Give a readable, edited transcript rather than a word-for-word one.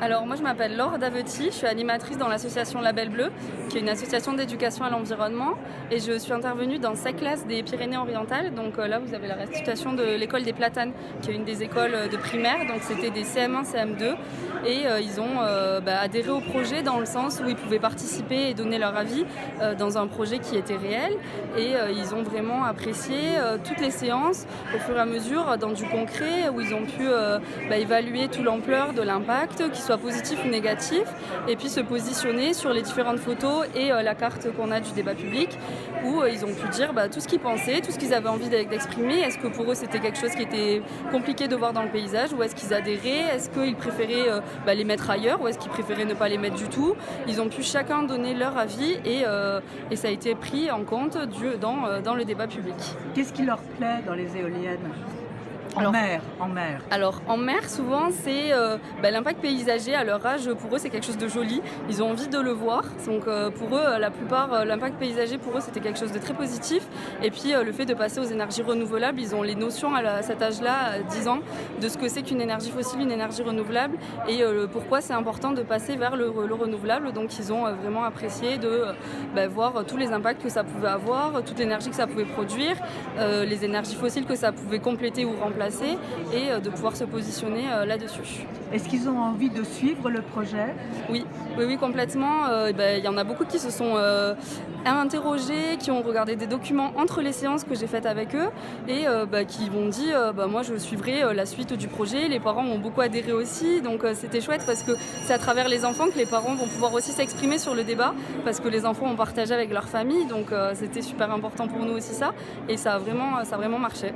Alors moi je m'appelle Laure Davetti, je suis animatrice dans l'association Label Bleu, qui est une association d'éducation à l'environnement, et je suis intervenue dans 7 classes des Pyrénées-Orientales. Donc là vous avez la restitution de l'école des Platanes, qui est une des écoles de primaire, donc c'était des CM1, CM2, et ils ont adhéré au projet dans le sens où ils pouvaient participer et donner leur avis dans un projet qui était réel, et ils ont vraiment apprécié toutes les séances au fur et à mesure dans du concret, où ils ont pu évaluer toute l'ampleur de l'impact, qu'il soit positif ou négatif, et puis se positionner sur les différentes photos et la carte qu'on a du débat public, où ils ont pu dire tout ce qu'ils pensaient, tout ce qu'ils avaient envie d'exprimer. Est-ce que pour eux c'était quelque chose qui était compliqué de voir dans le paysage, ou est-ce qu'ils adhéraient, est-ce qu'ils préféraient les mettre ailleurs, ou est-ce qu'ils préféraient ne pas les mettre du tout. Ils ont pu chacun donner leur avis, et ça a été pris en compte dans le débat public. Qu'est-ce qui leur plaît dans les éoliennes ? En mer. Alors en mer, souvent, c'est l'impact paysager. À leur âge, pour eux, c'est quelque chose de joli. Ils ont envie de le voir. Donc pour eux, la plupart, l'impact paysager, pour eux, c'était quelque chose de très positif. Et puis le fait de passer aux énergies renouvelables, ils ont les notions à cet âge-là, à 10 ans, de ce que c'est qu'une énergie fossile, une énergie renouvelable, et pourquoi c'est important de passer vers le renouvelable. Donc ils ont vraiment apprécié de voir tous les impacts que ça pouvait avoir, toute l'énergie que ça pouvait produire, les énergies fossiles que ça pouvait compléter ou remplacer, et de pouvoir se positionner là-dessus. Est-ce qu'ils ont envie de suivre le projet ? Oui, complètement. Il y en a beaucoup qui se sont interrogés, qui ont regardé des documents entre les séances que j'ai faites avec eux, et qui m'ont dit moi je suivrai la suite du projet. Les parents ont beaucoup adhéré aussi, donc c'était chouette parce que c'est à travers les enfants que les parents vont pouvoir aussi s'exprimer sur le débat, parce que les enfants ont partagé avec leur famille, donc c'était super important pour nous aussi ça, et ça a vraiment marché.